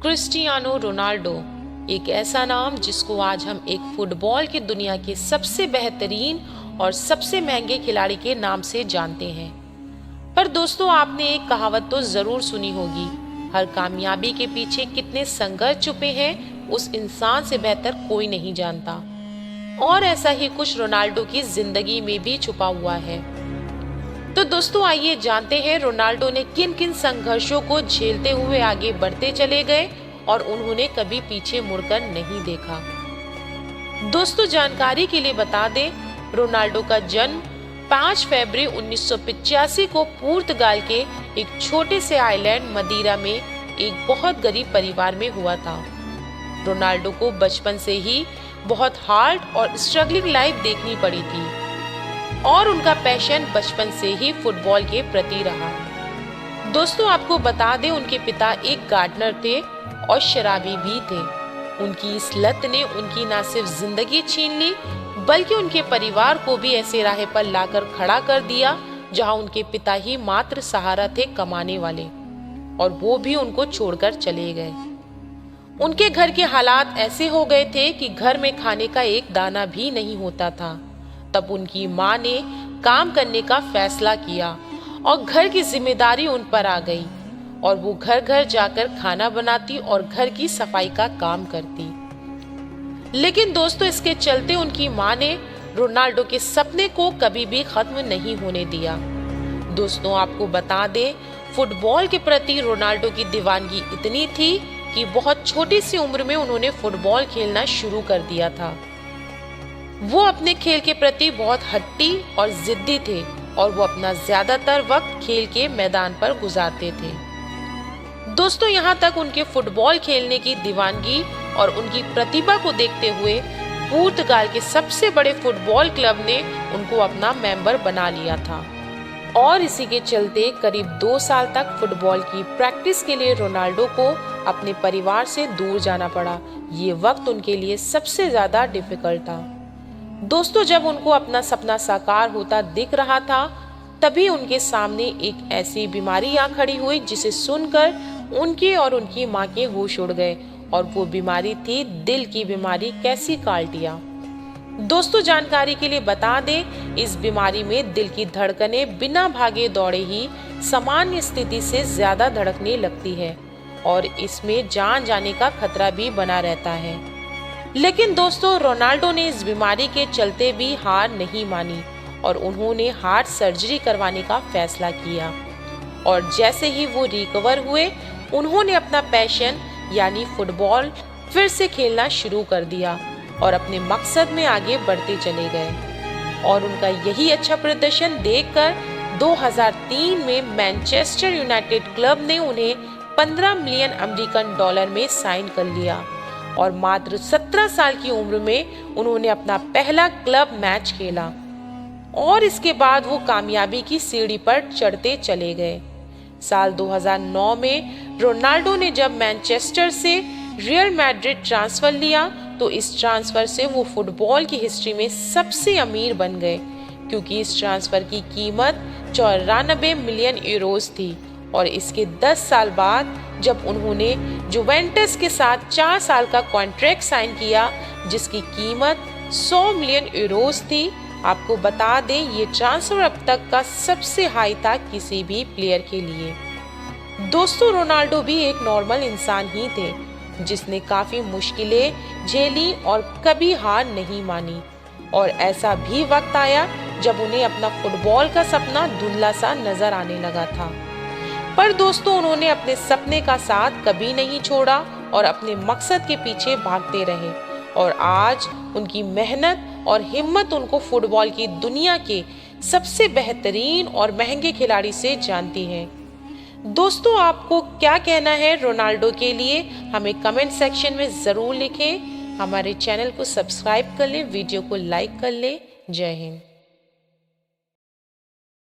Cristiano Ronaldo एक ऐसा नाम जिसको आज हम एक फुटबॉल की दुनिया के सबसे बेहतरीन और सबसे महंगे खिलाड़ी के नाम से जानते हैं। पर दोस्तों, आपने एक कहावत तो जरूर सुनी होगी, हर कामयाबी के पीछे कितने संघर्ष छुपे हैं उस इंसान से बेहतर कोई नहीं जानता। और ऐसा ही कुछ रोनाल्डो की जिंदगी में भी छुपा हुआ है। तो दोस्तों, आइए जानते हैं रोनाल्डो ने किन किन संघर्षों को झेलते हुए आगे बढ़ते चले गए और उन्होंने कभी पीछे मुड़कर नहीं देखा। दोस्तों, जानकारी के लिए बता दें, रोनाल्डो का जन्म 5 फरवरी 1985 को पुर्तगाल के एक छोटे से आइलैंड मदीरा में एक बहुत गरीब परिवार में हुआ था। रोनाल्डो को बचपन से ही बहुत हार्ड और स्ट्रगलिंग लाइफ देखनी पड़ी थी और उनका पैशन बचपन से ही फुटबॉल के प्रति रहा। दोस्तों, आपको बता दें, उनके पिता एक गार्डनर थे और शराबी भी थे। उनकी इस लत ने उनकी न सिर्फ जिंदगी छीन ली, बल्कि उनके परिवार को भी ऐसे राह पर लाकर खड़ा कर दिया जहां उनके पिता ही मात्र सहारा थे कमाने वाले, और वो भी उनको छोड़कर चले गए। उनके घर के हालात ऐसे हो गए थे कि घर में खाने का एक दाना भी नहीं होता था। तब उनकी माँ ने काम करने का फैसला किया और घर की जिम्मेदारी उन पर आ गई और वो घर घर जाकर खाना बनाती और घर की सफाई का काम करती। लेकिन दोस्तों, इसके चलते उनकी माँ ने रोनाल्डो के सपने को कभी भी खत्म नहीं होने दिया। दोस्तों, आपको बता दें, फुटबॉल के प्रति रोनाल्डो की दीवानगी इतनी थी कि बहुत छोटी सी उम्र में उन्होंने फुटबॉल खेलना शुरू कर दिया था। वो अपने खेल के प्रति बहुत हट्टी और जिद्दी थे और वो अपना ज्यादातर वक्त खेल के मैदान पर गुजारते थे। दोस्तों, यहाँ तक उनके फुटबॉल खेलने की दीवानगी और उनकी प्रतिभा को देखते हुए पुर्तगाल के सबसे बड़े फुटबॉल क्लब ने उनको अपना मेंबर बना लिया था और इसी के चलते करीब 2 साल तक फुटबॉल की प्रैक्टिस के लिए रोनाल्डो को अपने परिवार से दूर जाना पड़ा। ये वक्त उनके लिए सबसे ज्यादा डिफिकल्ट था। दोस्तों, जब उनको अपना सपना साकार होता दिख रहा था, तभी उनके सामने एक ऐसी बीमारी आ खड़ी हुई जिसे सुनकर उनके और उनकी माँ के होश उड़ गए, और वो बीमारी थी दिल की बीमारी कैसिकार्डिया। दोस्तों, जानकारी के लिए बता दें, इस बीमारी में दिल की धड़कनें बिना भागे दौड़े ही सामान्य स्थिति से ज्यादा धड़कने लगती है और इसमें जान जाने का खतरा भी बना रहता है। लेकिन दोस्तों, रोनाल्डो ने इस बीमारी के चलते भी हार नहीं मानी और उन्होंने हार्ट सर्जरी करवाने का फैसला किया। और जैसे ही वो रिकवर हुए, उन्होंने अपना पैशन यानी फुटबॉल फिर से खेलना शुरू कर दिया और अपने मकसद में आगे बढ़ते चले गए। और उनका यही अच्छा प्रदर्शन देखकर 2003 में मैनचेस्टर यूनाइटेड क्लब ने उन्हें 15 मिलियन अमेरिकन डॉलर में साइन कर लिया और मात्र 17 साल की उम्र में उन्होंने अपना पहला क्लब मैच खेला और इसके बाद वो कामयाबी की सीढ़ी पर चढ़ते चले गए। साल 2009 में रोनाल्डो ने जब मैनचेस्टर से रियल मैड्रिड ट्रांसफर लिया, तो इस ट्रांसफर से वो फुटबॉल की हिस्ट्री में सबसे अमीर बन गए, क्योंकि इस ट्रांसफर की कीमत 94 मिलियन यूरोज थी। और इसके 10 साल बाद जब उन्होंने जुवेंटस के साथ 4 साल का कॉन्ट्रैक्ट साइन किया, जिसकी कीमत 100 मिलियन यूरोज थी। आपको बता दें, ये ट्रांसफर अब तक का सबसे हाई था किसी भी प्लेयर के लिए। दोस्तों, रोनाल्डो भी एक नॉर्मल इंसान ही थे, जिसने काफी मुश्किलें झेली और कभी हार नहीं मानी। और ऐसा भी वक्त आया जब उन्हें अपना फुटबॉल का सपना धुंधला सा नजर आने लगा था। पर दोस्तों, उन्होंने अपने सपने का साथ कभी नहीं छोड़ा और अपने मकसद के पीछे भागते रहे, और आज उनकी मेहनत और हिम्मत उनको फुटबॉल की दुनिया के सबसे बेहतरीन और महंगे खिलाड़ी से जानती है। दोस्तों, आपको क्या कहना है रोनाल्डो के लिए, हमें कमेंट सेक्शन में ज़रूर लिखें। हमारे चैनल को सब्सक्राइब कर लें, वीडियो को लाइक कर लें। जय हिंद।